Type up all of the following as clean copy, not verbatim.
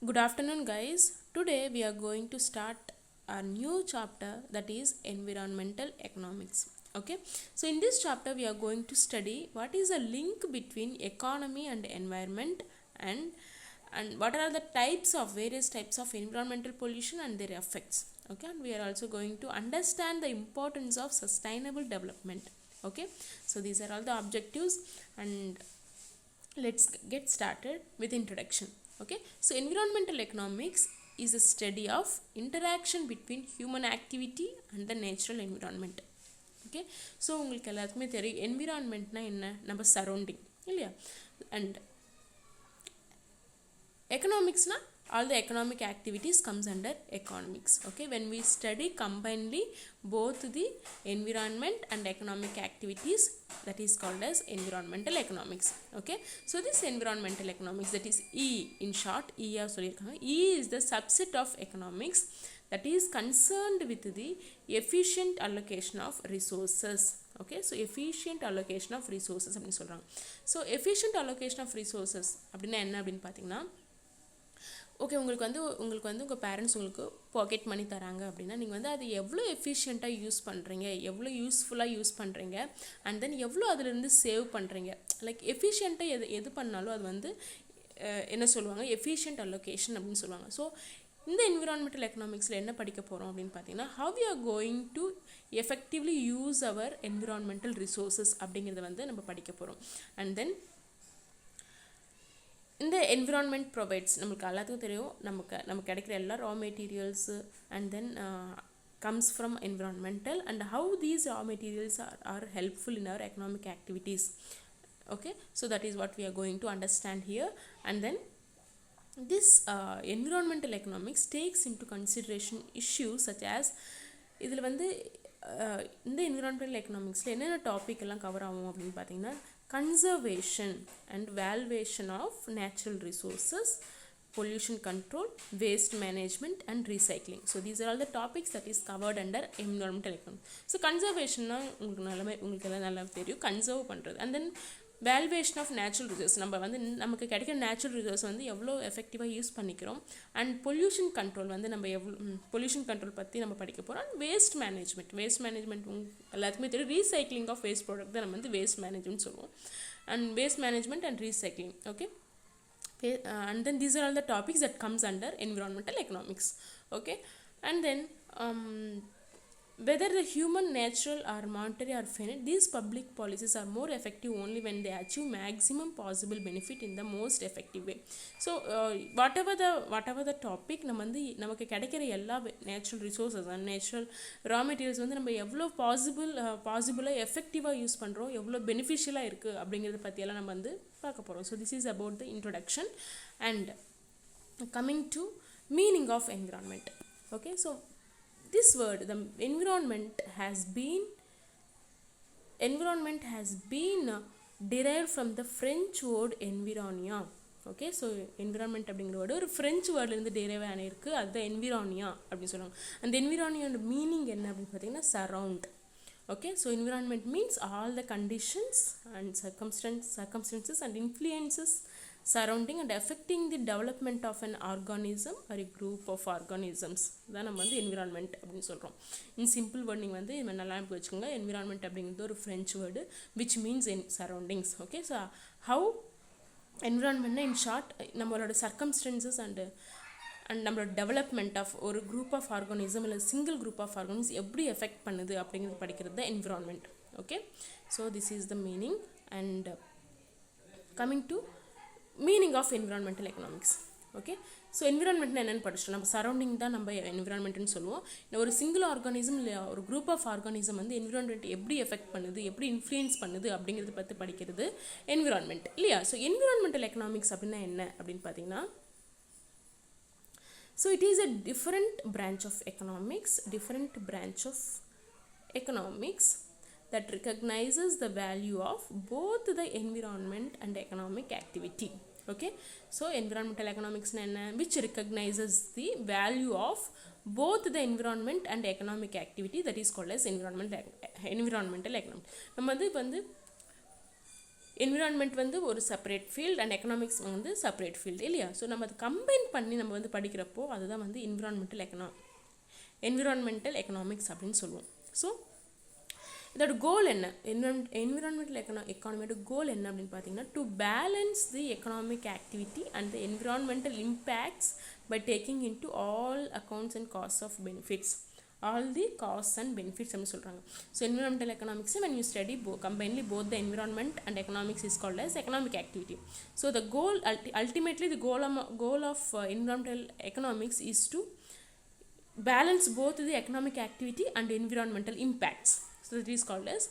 Good afternoon, guys. Today we are going to start a new chapter, that is environmental economics. Okay, so in this chapter we are going to study what is the link between economy and environment, and what are the various types of environmental pollution and their effects. Okay, and we are also going to understand the importance of sustainable development. Okay, so these are all the objectives, and let's get started with introduction. Okay, so environmental economics is a study of interaction between human activity and the natural environment. Okay, so உங்களுக்கு எல்லாருக்குமே தெரியும் என்விரான்மெண்ட்னா என்ன, நம்ம surrounding இல்லையா, and economics all the economic activities comes under economics. Okay, when we study combinedly both the environment and economic activities, that is called as environmental economics. Okay, so this environmental economics, that is E in short, E is the subset of economics that is concerned with the efficient allocation of resources. Okay, so efficient allocation of resources அப்படினு சொல்றாங்க. So efficient allocation of resources அப்படினா என்ன அப்படினு பாத்தீங்கன்னா, okay, உங்களுக்கு வந்து உங்கள் parents உங்களுக்கு பாக்கெட் மணி தராங்க அப்படின்னா நீங்கள் வந்து அது எவ்வளோ எஃபிஷியண்ட்டாக யூஸ் பண்ணுறீங்க, எவ்வளோ யூஸ்ஃபுல்லாக யூஸ் பண்ணுறீங்க, அண்ட் தென் எவ்வளோ அதிலிருந்து சேவ் பண்ணுறீங்க. லைக் எஃபிஷியண்ட்டாக எது பண்ணாலும் அது வந்து என்ன சொல்லுவாங்க, எஃபிஷியன்ட் அலோகேஷன் அப்படின்னு சொல்லுவாங்க. ஸோ இந்த என்விரான்மெண்டல் எக்கனாமிக்ஸில் என்ன படிக்க போகிறோம் அப்படின்னு பார்த்தீங்கன்னா, how you are going to effectively use our environmental resources அப்படிங்கிறத வந்து நம்ம படிக்க போகிறோம். அண்ட் தென் இந்த என்விரான்மெண்ட் ப்ரொவைட்ஸ், நம்மளுக்கு எல்லாத்துக்கும் தெரியும், நமக்கு கிடைக்கிற எல்லா raw materials and then comes from environmental, and how these raw materials are helpful in our economic activities. Okay, so that is what we are going to understand here. And then this environmental economics takes into consideration issues such as, இதில் வந்து இந்த environmental economicsல என்னென்ன topic எல்லாம் cover ஆகும் அப்படின்னு பார்த்தீங்கன்னா, conservation and valuation of natural resources, pollution control, waste management and recycling. So these are all the topics that is covered under environmental economics. So conservation na உங்களுக்கு எல்லாம் நல்லா தெரியும், கன்சர்வ் பண்ணுறது. And then valuation of natural resource, நம்ம வந்து நமக்கு கிடைக்கிற natural resource வந்து எவ்வளோ எஃபெக்டிவாக யூஸ் பண்ணிக்கிறோம். அண்ட் பொல்யூஷன் கண்ட்ரோல் வந்து நம்ம பொல்யூஷன் கண்ட்ரோல் பற்றி நம்ம படிக்க போகிறோம். அண்ட் வேஸ்ட் மேனேஜ்மெண்ட் எல்லாத்துக்குமே தெரியும், ரீசைக்ளிங் ஆஃப் வேஸ்ட் ப்ராடக்ட் தான் நம்ம வந்து வேஸ்ட் மேனேஜ்மெண்ட் சொல்லுவோம். And waste management and recycling. Okay, and then these are all the topics that comes under environmental economics. Okay, and then whether the human, natural or monetary are finite, these public policies are more effective only when they achieve maximum possible benefit in the most effective way. So whatever the topic, நம்ம வந்து நமக்கு கிடைக்கிற எல்லா natural resources and natural raw materials வந்து நம்ம எவ்வளோ பாசிபிளாக எஃபெக்டிவாக use பண்ணுறோம், எவ்வளோ பெனிஃபிஷியலாக இருக்குது அப்படிங்கிறத பற்றியெல்லாம் நம்ம வந்து பார்க்க போகிறோம். So this is about the introduction and coming to meaning of environment. Okay, so this word, the environment has been derived from the French word environnia. Okay, so environment அப்படிங்கிற வேர்டு ஒரு ஃப்ரெஞ்சு வேர்ட்லேருந்து டெரைவ் ஆகிருக்கு, அதுதான் என்விரானியா அப்படின்னு சொல்லுவாங்க. அந்த என்விரானியோட meaning என்ன அப்படின்னு பார்த்தீங்கன்னா, surround. Okay, so environment means all the conditions and circumstances and influences surrounding and affecting the development of an organism or a group of organisms. தான் நம்ம வந்து environment அப்படின்னு சொல்கிறோம். இன் சிம்பிள் வேர்ட் நீங்கள் வந்து நல்லா வச்சுக்கோங்க, environment அப்படிங்கிறது ஒரு French word which means in surroundings. Okay, so how environment in short, நம்மளோட circumstances and நம்மளோட டெவலப்மெண்ட் ஆஃப் ஒரு குரூப் ஆஃப் ஆர்கானிசம் இல்லை சிங்கிள் குரூப் ஆஃப் ஆர்கானிசம் எப்படி எஃபெக்ட் பண்ணுது அப்படிங்கிறது படிக்கிறது தான் environment. Okay, so this is the meaning. And coming to meaning of environmental economics. Okay, so என்விரான்மெண்ட்னா என்னென்னு படிச்சிட்டோம். நம்ம சரௌண்டிங் தான் நம்ம என்விரான்மெண்ட்னு சொல்லுவோம். ஒரு சிங்கிள் ஆர்கானிசம் இல்லை ஒரு குரூப் ஆஃப் ஆர்கானிசம் வந்து என்விரான்மெண்ட் எப்படி எஃபெக்ட் பண்ணுது, எப்படி இன்ஃப்ளூயன்ஸ் பண்ணுது அப்படிங்கிறத பற்றி படிக்கிறது என்விரான்மெண்ட் இல்லையா. ஸோ என்விரான்மெண்டல் எக்கனாமிக்ஸ் அப்படின்னா என்ன அப்படின்னு பார்த்தீங்கன்னா, so it is a different branch of economics that recognizes the value of both the environment and economic activity. Okay, so environmental economics which recognizes the value of both the environment and economic activity, that is called as environmental economics. நம்ம வந்து environment வந்து ஒரு separate field and economics வந்து separate field இல்லையா. So நம்ம அதை combine பண்ணி நம்ம வந்து படிக்கிறப்போ அதுதான் வந்து என்விரான்மெண்டல் எக்கனாமிக்ஸ் அப்படின்னு சொல்லுவோம். ஸோ இதோட கோல் என்ன, என்விரான்மெண்டல் எக்கானமியோட கோல் என்ன அப்படின்னு பார்த்தீங்கன்னா, to balance the economic activity and the environmental impacts by taking in to all accounts and cost of benefits, all the costs and benefits அப்படி சொல்கிறாங்க. So environmental economics when you study combinedly both the environment and economics is called as economic activity. So the goal ultimately the goal of environmental economics is to balance both the economic activity and environmental impacts. So that is called as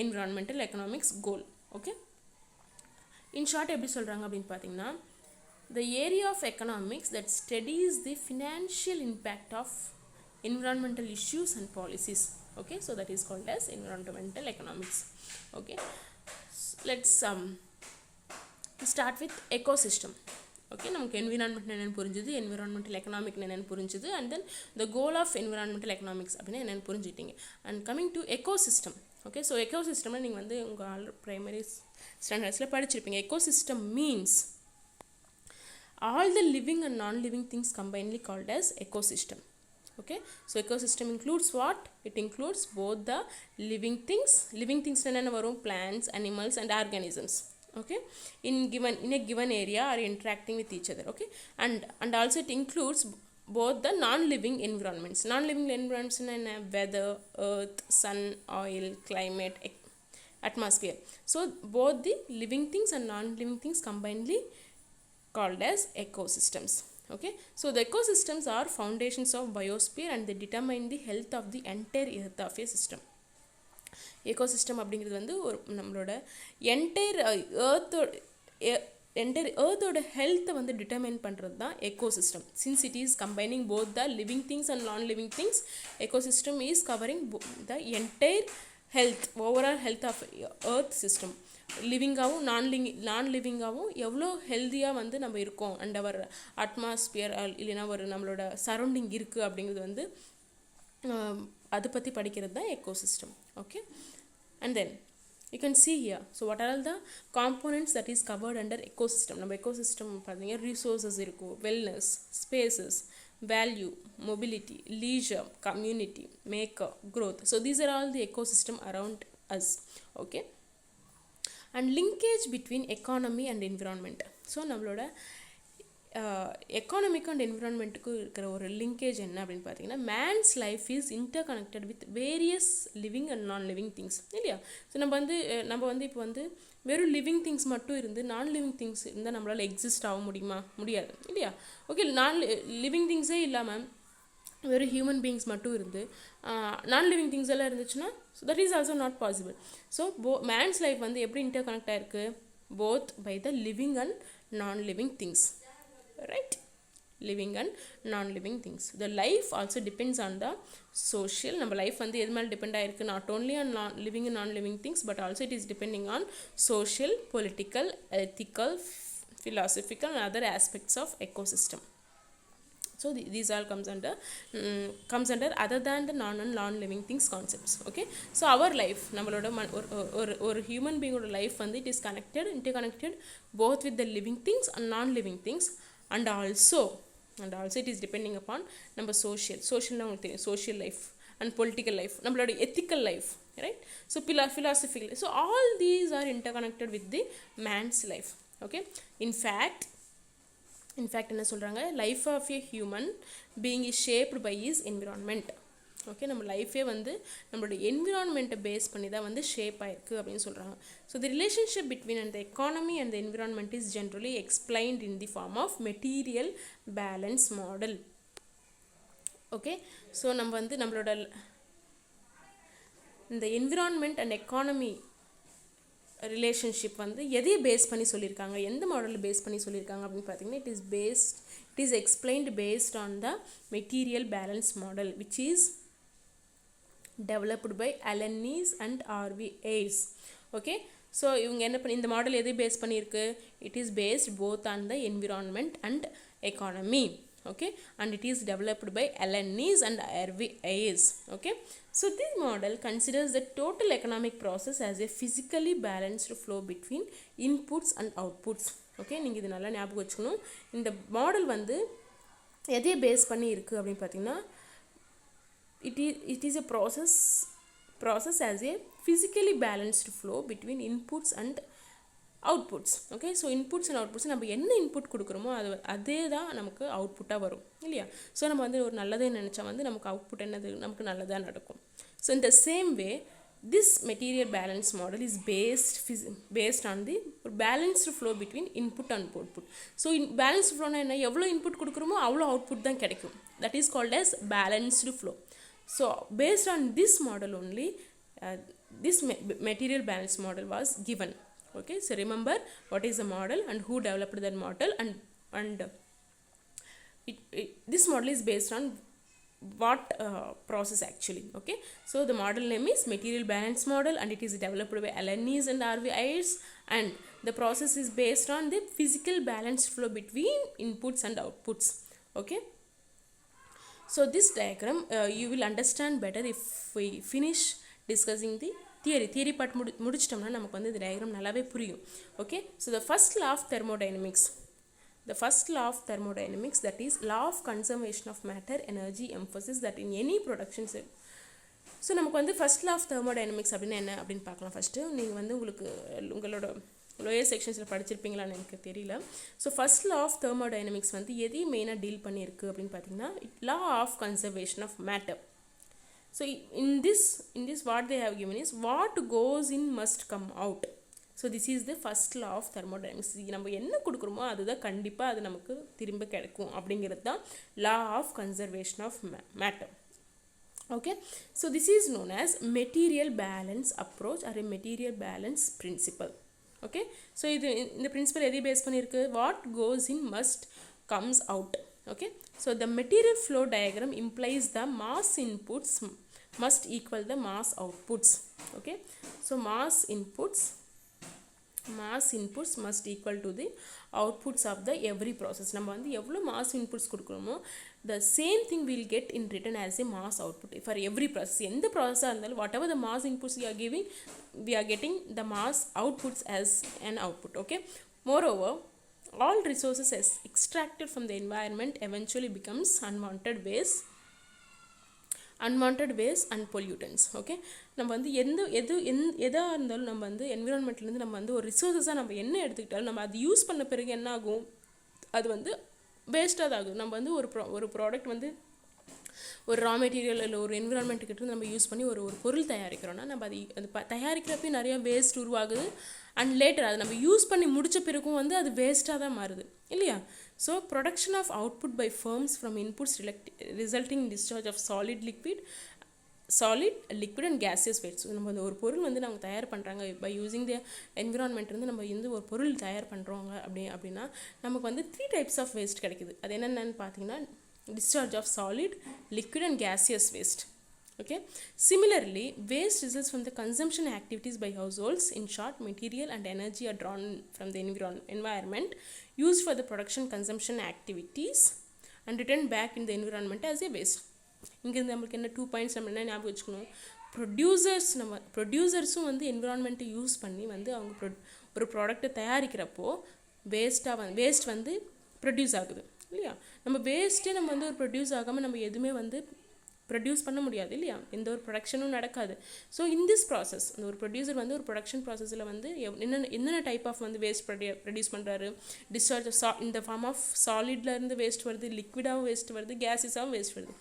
environmental economics goal. Okay, in short எப்படி சொல்கிறாங்க அப்படின்னு பார்த்தீங்கன்னா, the area of economics that studies the financial impact of environmental issues and policies. Okay, so that is called as environmental economics. Okay, let's start with ecosystem. Okay, நமக்கு environment என்னன்னு புரிஞ்சுது, environmental economic என்னன்னு புரிஞ்சுது, and then the goal of environmental economics அப்படின்னா என்னன்னு புரிஞ்சுட்டீங்க. And coming to ecosystem. Okay, so ecosystem நீங்கள் வந்து உங்கள் primary standardsல படிச்சிருப்பீங்க. ecosystem means all the living and non-living things combinedly called as ecosystem. Okay, so ecosystem includes what? It includes both the living things என்னென்ன வரும், plants, animals and organisms. Okay, in a given area are interacting with each other. Okay, and also it includes both the non-living environments. Non-living environments என்ன, weather, earth, sun, oil, climate, atmosphere. So both the living things and non-living things combinedly called as ecosystems. Okay, so the ecosystems are foundations of biosphere and they determine the health of the entire earth of a system. ecosystem அப்படிங்கிறது வந்து ஒரு நம்மளோட entire earth-ஓட ஹெல்த்தை வந்து determine பண்ணுறது தான் ecosystem. Since it is combining both the living things and non-living things, ecosystem is covering the entire health, overall health of earth system. லிவிங்காகவும் நான் லிவிங்காகவும் எவ்வளோ ஹெல்த்தியாக வந்து நம்ம இருக்கோம் அண்ட் அவர் அட்மாஸ்பியர் இல்லைன்னா ஒரு நம்மளோட சரௌண்டிங் இருக்குது அப்படிங்கிறது வந்து அதை பற்றி படிக்கிறது தான் ecosystem. Okay, and then you can see here, so what are all the components that is covered under ecosystem. நம்ம ecosystem பார்த்தீங்க, resources இருக்கும், wellness, spaces, value, mobility, leisure, community, maker, growth. So these are all the ecosystem around us. Okay, and linkage between economy and environment. So நம்மளோட எக்கானமிக்கு and என்விரான்மெண்ட்டுக்கு இருக்கிற ஒரு linkage என்ன அப்படின்னு பார்த்தீங்கன்னா, mens life is inter connected with various living and non living things இல்லையா. So நம்ம வந்து இப்போ வந்து வெறும் லிவிங் திங்ஸ் மட்டும் இருந்து நான் லிவிங் திங்ஸ் இருந்தால் நம்மளால் எக்ஸிஸ்ட் ஆக முடியாது இல்லையா. ஓகே, லிவிங் திங்ஸே இல்லாமல் வெறும் ஹியூமன் பீயிங்ஸ் மட்டும் இருந்து நான் லிவிங் திங்ஸ் எல்லாம் இருந்துச்சுன்னா that is also not possible. So man's life வந்து எப்படி இன்டர் கனெக்ட் ஆகிருக்கு, both by the living and non living things, right? Living and non-living things. The life also depends on the social. நம்ம life வந்து எது மேலே depend ஆகிருக்கு, not only on living and non living things but also it is depending on social, political, ethical, philosophical and other aspects of ecosystem. So these all comes under other than the non-living things concepts. Okay, so our life நம்மளோட ஒரு human being ஓட life வந்து it is interconnected both with the living things and non-living things. And also it is depending upon number social social life and political life, நம்மளோட ethical life, right? So philosophical, so all these are interconnected with the man's life. Okay, in fact என்ன சொல்றாங்க, life of a human being is shaped by his environment. Okay, நம்ம லைஃபே வந்து நம்மளோட என்விரான்மெண்ட்டை base பண்ணி தான் வந்து ஷேப் ஆயிருக்கு அப்படின்னு சொல்கிறாங்க. ஸோ தி ரிலேஷன்ஷிப் பிட்வீன் அந்த economy and the environment is generally explained in the form of material balance model. Okay, so நம்ம வந்து நம்மளோட இந்த என்விரான்மெண்ட் அண்ட் எக்கானமி ரிலேஷன்ஷிப் வந்து எதையை பேஸ் பண்ணி சொல்லியிருக்காங்க, எந்த மாடலில் பேஸ் பண்ணி சொல்லியிருக்காங்க அப்படின்னு பார்த்தீங்கன்னா, it is explained based on the material balance model which is developed by Alan Keyes and R.V. Ayres. Okay, so இவங்க என்ன பண்ணி இந்த மாடல் எதை பேஸ் பண்ணியிருக்கு, it is based both on the environment and economy. okay, and it is developed by LNEs and RVIs, okay. So this model considers the total economic process as a physically balanced flow between inputs and outputs, okay. நீங்கள் இது நல்லா ஞாபகம் வச்சுக்கணும். இந்த model வந்து எதை base பண்ணி இருக்குது அப்படின்னு பார்த்தீங்கன்னா, it is a process as a physically balanced flow between inputs and outputs, okay. So inputs and outputs நம்ம என்ன இன்புட் கொடுக்குறோமோ அதே தான் நமக்கு அவுட்புட்டாக வரும் இல்லையா. ஸோ நம்ம வந்து ஒரு நல்லதே நினச்சா வந்து நமக்கு அவுட்புட் என்னது நமக்கு நல்லதாக நடக்கும். So in the same way this material balance model is based on the balanced flow between input and output. So in balanced flow என்ன, எவ்வளோ இன்புட் கொடுக்குறோமோ அவ்வளோ அவுட்புட் தான் கிடைக்கும். That is called as balanced flow. So based on this model only this material balance model was given, okay. So remember what is the model and who developed that model, and this model is based on what process actually, okay. So the model name is material balance model and it is developed by LNEs and RVIs, and the process is based on the physical balanced flow between inputs and outputs, okay. So this diagram you will understand better if we finish discussing the theory part முடிச்சிட்டோம்னா நமக்கு வந்து இந்த diagram நல்லாவே புரியும், okay. So the first law of thermodynamics, that is law of conservation of matter energy emphasis that in any production set. So நமக்கு வந்து first law of thermodynamics அப்படின்னு என்ன அப்படின்னு பார்க்கலாம். ஃபஸ்ட்டு நீங்கள் வந்து உங்களோட லோயர் செக்ஷன்ஸில் படிச்சிருப்பீங்களான்னு எனக்கு தெரியல. So first law of thermodynamics வந்து எதையும் மெயினாக டீல் பண்ணியிருக்கு அப்படின்னு பார்த்தீங்கன்னா, law of conservation of matter. So in this what they have given is what goes in must come out. So this is the first law of thermodynamics. நம்ம என்ன கொடுக்குறோமோ அதுதான் கண்டிப்பாக அது நமக்கு திரும்ப கிடைக்கும் அப்படிங்கிறது தான் law of conservation of matter, okay. So this is known as material balance approach or a material balance principle, okay. So இந்த principle எதை பேஸ் பண்ணியிருக்கு, what goes in must comes out, okay. So the material flow diagram implies the mass inputs must equal the mass outputs, okay. So mass inputs must equal to the outputs of the every process. நம்ம வந்து எவ்வளோ mass inputs கொடுக்குறோமோ the same thing will get in written as a mass output for every process. எந்த ப்ராசஸாக இருந்தாலும் whatever the mass inputs we are giving, we are getting the mass outputs as an output, okay. Moreover, all resources as extracted from the environment eventually becomes unwanted waste and pollutants, okay. நம்ம வந்து எதாக இருந்தாலும் நம்ம வந்து என்விரான்மெண்ட்லேருந்து நம்ம வந்து ஒரு ரிசோர்ஸஸாக நம்ம என்ன எடுத்துக்கிட்டாலும் நம்ம அது யூஸ் பண்ண பிறகு என்ன ஆகும், அது வந்து வேஸ்ட்டாக தான் ஆகும். நம்ம வந்து ஒரு ப்ராடக்ட் வந்து ஒரு ரா மெட்டீரியல் இல்லை ஒரு என்விரான்மெண்ட்டுக்கிட்ட நம்ம யூஸ் பண்ணி ஒரு பொருள் தயாரிக்கிறோன்னா நம்ம அது தயாரிக்கிறப்ப நிறையா வேஸ்ட் உருவாகுது, அண்ட் லேட்டர் அதை நம்ம யூஸ் பண்ணி முடித்த பிறகும் வந்து அது வேஸ்ட்டாக தான் மாறுது இல்லையா. So production of output by firms from inputs resulting discharge of solid liquid and gaseous waste. நம்ம அந்த ஒரு பொருள் வந்து நம்ம தயார் பண்ணுறாங்க பை யூஸிங் த என்விரான்மெண்ட்லேருந்து நம்ம வந்து ஒரு பொருள் தயார் பண்ணுறோங்க அப்படின்னா நமக்கு வந்து 3 types ஆஃப் வேஸ்ட் கிடைக்குது. அது என்னென்னு பார்த்தீங்கன்னா, discharge of solid, liquid and gaseous waste, okay. Similarly, waste results from the consumption activities by households. In short, material and energy are drawn from the environment used for the production consumption activities and returned back in the environment as a waste. இங்கிருந்து நம்மளுக்கு என்ன 2 points நம்ம என்ன ஞாபகம் வச்சுக்கணும், ப்ரொடியூசர்ஸும் வந்து என்விரான்மெண்ட்டை use பண்ணி வந்து அவங்க ஒரு ப்ராடக்ட்டை தயாரிக்கிறப்போ வேஸ்ட் வந்து ப்ரொடியூஸ் ஆகுது இல்லையா. நம்ம வேஸ்ட்டே நம்ம வந்து ஒரு ப்ரொடியூஸ் ஆகாமல் நம்ம எதுவுமே வந்து ப்ரொடியூஸ் பண்ண முடியாது இல்லையா, எந்த ஒரு ப்ரொடக்ஷனும் நடக்காது. ஸோ இன் திஸ் ப்ராசஸ் அந்த ஒரு ப்ரொடியூசர் வந்து ஒரு ப்ரொடக்ஷன் ப்ராசஸில் வந்து என்னென்ன டைப் ஆஃப் வந்து வேஸ்ட் ப்ரொடியூஸ் பண்ணுறாரு, டிஸ்சார்ஜ் இந்த ஃபார்ம் ஆஃப் சாலிட்லேருந்து வேஸ்ட் வருது, லிக்விடாகவும் வேஸ்ட் வருது, கேஸஸாகவும் வேஸ்ட் வருது.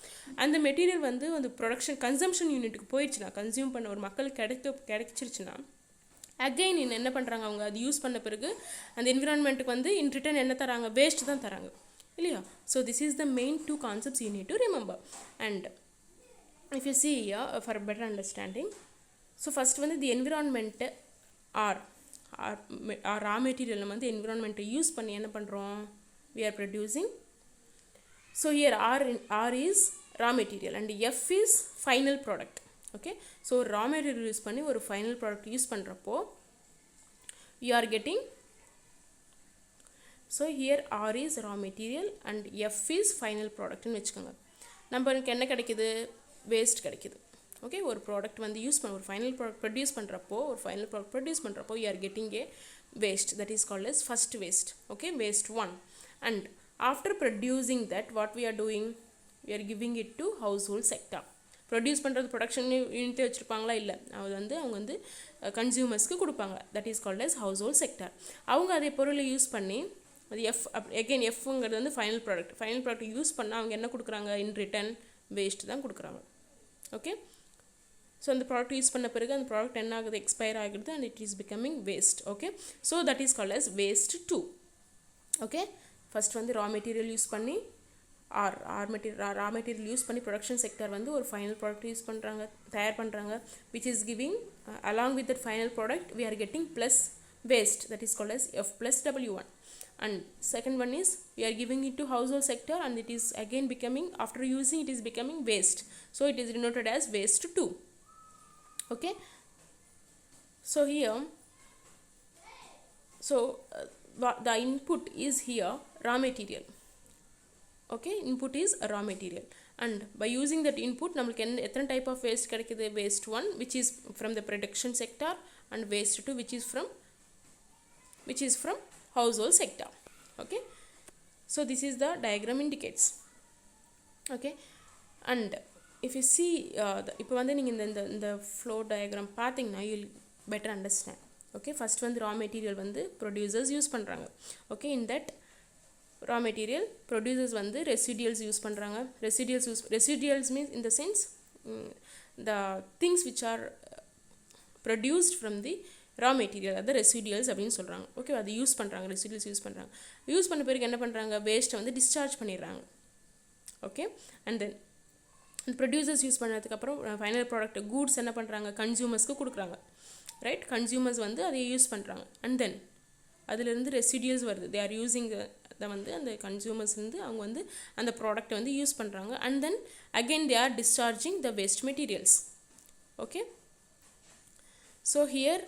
அந்த மெட்டீரியல் வந்து அந்த ப்ரொடக்ஷன் கன்சம்ஷன் யூனிட்டுக்கு போயிடுச்சுன்னா, கன்சியூம் பண்ண ஒரு மக்களுக்கு கிடைச்சிருச்சுன்னா அகெயின் என்ன பண்ணுறாங்க, அவங்க அது யூஸ் பண்ண பிறகு அந்த என்விரான்மெண்ட்டுக்கு வந்து இன் ரிட்டர்ன் என்ன தராங்க, வேஸ்ட் தான் தராங்க இல்லையா. So this is the main 2 concepts you need to remember. And if you see here for better understanding, so first வந்து the environment or raw material நம்ம வந்து environment யூஸ் பண்ணி என்ன பண்ணுறோம், we are producing. So here R is raw material and F is final product, okay. So raw material use பண்ணி ஒரு final product use பண்ணுறப்போ you are getting So here R is raw material and F is final product னு வெச்சுக்கோங்க. நமக்கு என்ன கிடைக்குது? waste கிடைக்குது. Okay, ஒரு ப்ராடக்ட் வந்து யூஸ் பண்ண ஒரு ஃபைனல் ப்ராடக்ட் ப்ரொடியூஸ் பண்ணுறப்போ you are getting a waste, that is called as first waste. Okay, waste 1. And after producing that, what we are doing? We are giving it to household sector. Produce பண்ணுறது production யூனிட்டே வச்சுருப்பாங்களா? இல்லை, அவங்க வந்து கன்சியூமர்ஸ்க்கு கொடுப்பாங்க. That is called as household sector. அவங்க அதே பொருளை use பண்ணி அது எகெயின் எஃப்ங்கிறது வந்து ஃபைனல் ப்ராடக்ட் யூஸ் பண்ணால் அவங்க என்ன கொடுக்குறாங்க? இன் ரிட்டர்ன் வேஸ்ட் தான் கொடுக்குறாங்க. ஓகே, ஸோ அந்த ப்ராடக்ட் யூஸ் பண்ண பிறகு அந்த ப்ராடக்ட் என்ன ஆகுது? எக்ஸ்பயர் ஆகிடுது and it is becoming waste. Okay, so that is called as waste 2. Okay, first வந்து ரா மெட்டீரியல் யூஸ் பண்ணி ரா மெட்டீரியல் யூஸ் பண்ணி ப்ரொடக்ஷன் செக்டர் வந்து ஒரு ஃபைனல் ப்ராடக்ட் யூஸ் பண்ணுறாங்க, தயார் பண்ணுறாங்க, which is giving along with that final product we are getting plus waste, that is called as F plus W1. And second one is we are giving it to household sector and it is again becoming, after using it is becoming waste, so it is denoted as waste 2. Okay, so here the input is here raw material. Okay, input is a raw material and by using that input namakku எத்தனை type of waste கிடைக்குது? waste 1 which is from the production sector and waste 2 which is from household sector. Okay, so this is the diagram indicates. Okay, and if you see இப்போ வந்து நீங்க இந்த flow diagram பாத்தீங்கன்னா you will better understand. Okay, first வந்து raw material வந்து producers use பண்றாங்க. Okay, in that raw material producers வந்து residuals use பண்றாங்க. Residuals means in the sense the things which are produced from the raw material, அது residuals அப்படின்னு சொல்றாங்க. Okay, அது use பண்றாங்க, residuals யூஸ் பண்றாங்க. யூஸ் பண்ண பிறகு என்ன பண்றாங்க? வேஸ்ட் வந்து டிஸ்சார்ஜ் பண்ணிடுறாங்க. Okay, and then producers use பண்ணதுக்கு அப்புறம் ஃபைனல் ப்ராடக்ட் கூட்ஸ் என்ன பண்றாங்க? கன்சியூமர்ஸ்க்கு கொடுக்குறாங்க. ரைட், கன்சியூமர்ஸ் வந்து அதை யூஸ் பண்றாங்க and then அதிலிருந்து ரெசிடியூல்ஸ் வருது. they are using அதை வந்து அந்த கன்சியூமர்ஸ் வந்து அவங்க வந்து அந்த ப்ராடக்ட் வந்து யூஸ் பண்றாங்க and then again they are discharging the waste materials. Okay, so here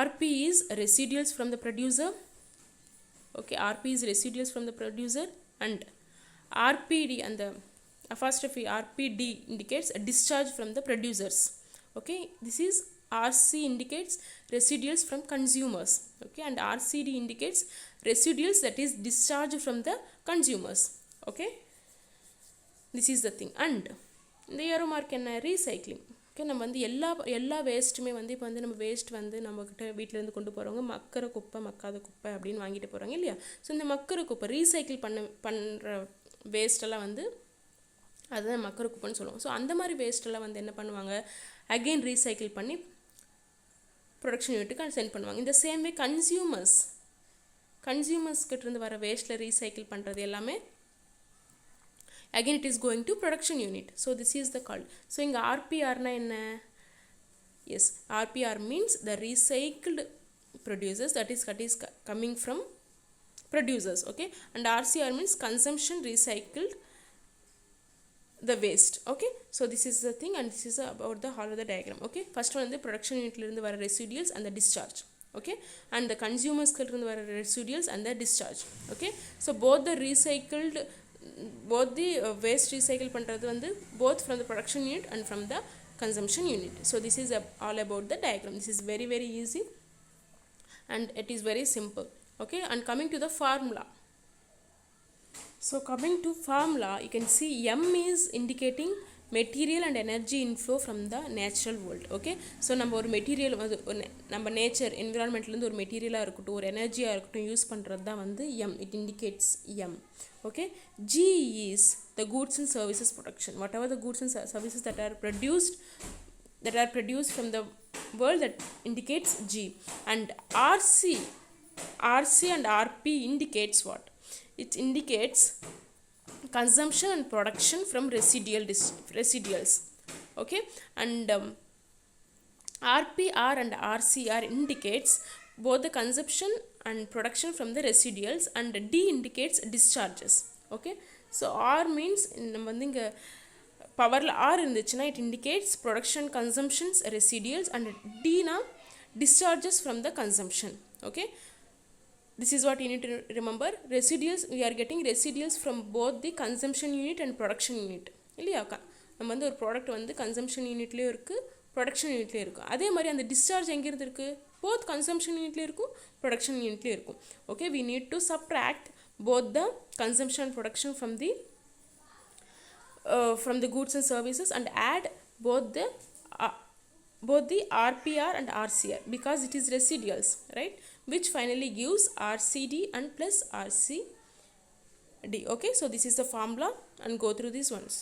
RP is residuals from the producer. Okay, RP is residuals from the producer and RPD and the apostrophe RPD indicates a discharge from the producers. Okay, this is RC indicates residuals from consumers. Okay, and RCD indicates residuals that is discharged from the consumers. Okay, this is the thing. And the arrow mark என்ன? recycling. Okay, நம்ம வந்து எல்லா வேஸ்ட்டுமே வந்து இப்போ வந்து நம்ம waste வந்து நம்மக்கிட்ட வீட்டிலேருந்து கொண்டு போகிறவங்க மக்கிற குப்பை மக்காத குப்பை அப்படின்னு வாங்கிட்டு போகிறாங்க இல்லையா? ஸோ இந்த மக்கிற குப்பை ரீசைக்கிள் பண்ணுற வேஸ்ட்டெல்லாம் வந்து அதுதான் மக்கிற குப்பைன்னு சொல்லுவோம். ஸோ அந்த மாதிரி வேஸ்ட்டெல்லாம் வந்து என்ன பண்ணுவாங்க? அகெயின் ரீசைக்கிள் பண்ணி ப்ரொடக்ஷன் யூனிட்டுக்கு சென்ட் பண்ணுவாங்க. இந்த சேம் வே கன்சியூமர்ஸ் கிட்டேருந்து வர வேஸ்ட்டில் ரீசைக்கிள் பண்ணுறது எல்லாமே again it is going to production unit. So this is the called. So inga RPR na enna? Yes, RPR means the recycled producers, that is coming from producers. Okay, and RCR means consumption recycled the waste. Okay, so this is the thing and this is about the whole of the diagram. Okay, first one the production unit la irundhu vara residuals and the discharge. Okay, and the consumers la irundhu vara residuals and the discharge. Okay, so both the waste recycle பண்றது வந்து both from the production unit and from the consumption unit. So this is all about the diagram. This is very very easy and it is very simple. Okay, and coming to the formula. So coming to formula, you can see M is indicating material and energy inflow from the natural world. Okay, so நம்ம ஒரு material நம்ம nature என்விரான்மெண்ட்லேருந்து ஒரு மெட்டீரியலாக இருக்கட்டும் ஒரு எனர்ஜியாக இருக்கட்டும் use பண்ணுறது தான் வந்து M. It indicates M. Okay, G is the goods and services production. Whatever the goods and services that are produced from the world, that indicates G. And RC and RP indicates what? It indicates consumption and production from residuals. Okay, and RPR and RCR indicates both the consumption and production from the residuals and D indicates discharges. Okay, so R means நம்ம வந்து இங்க பவர்ல R இருந்துச்சுன்னா it indicates production, consumptions, residuals and D na discharges from the consumption. Okay, this is what you need to remember. Residuals, we are getting residuals from both the consumption unit and production unit இல்லையா. நம்ம வந்து ஒரு product வந்து consumption யூனிட்லேயும் இருக்குது, production யூனிட்லேயும் இருக்கும். அதே மாதிரி அந்த டிஸ்சார்ஜ் எங்கேருந்து இருக்குது, போத் கன்சம்ஷன் யூனிட்லேயும் இருக்கும், ப்ரொடக்ஷன் யூனிட்லேயும் இருக்கும். Okay, we need to subtract both the consumption and production from the goods and services and add both the RPR and RCR because it is residuals, right, which finally gives RCD and plus RCD. Okay, so this is the formula and go through these ones.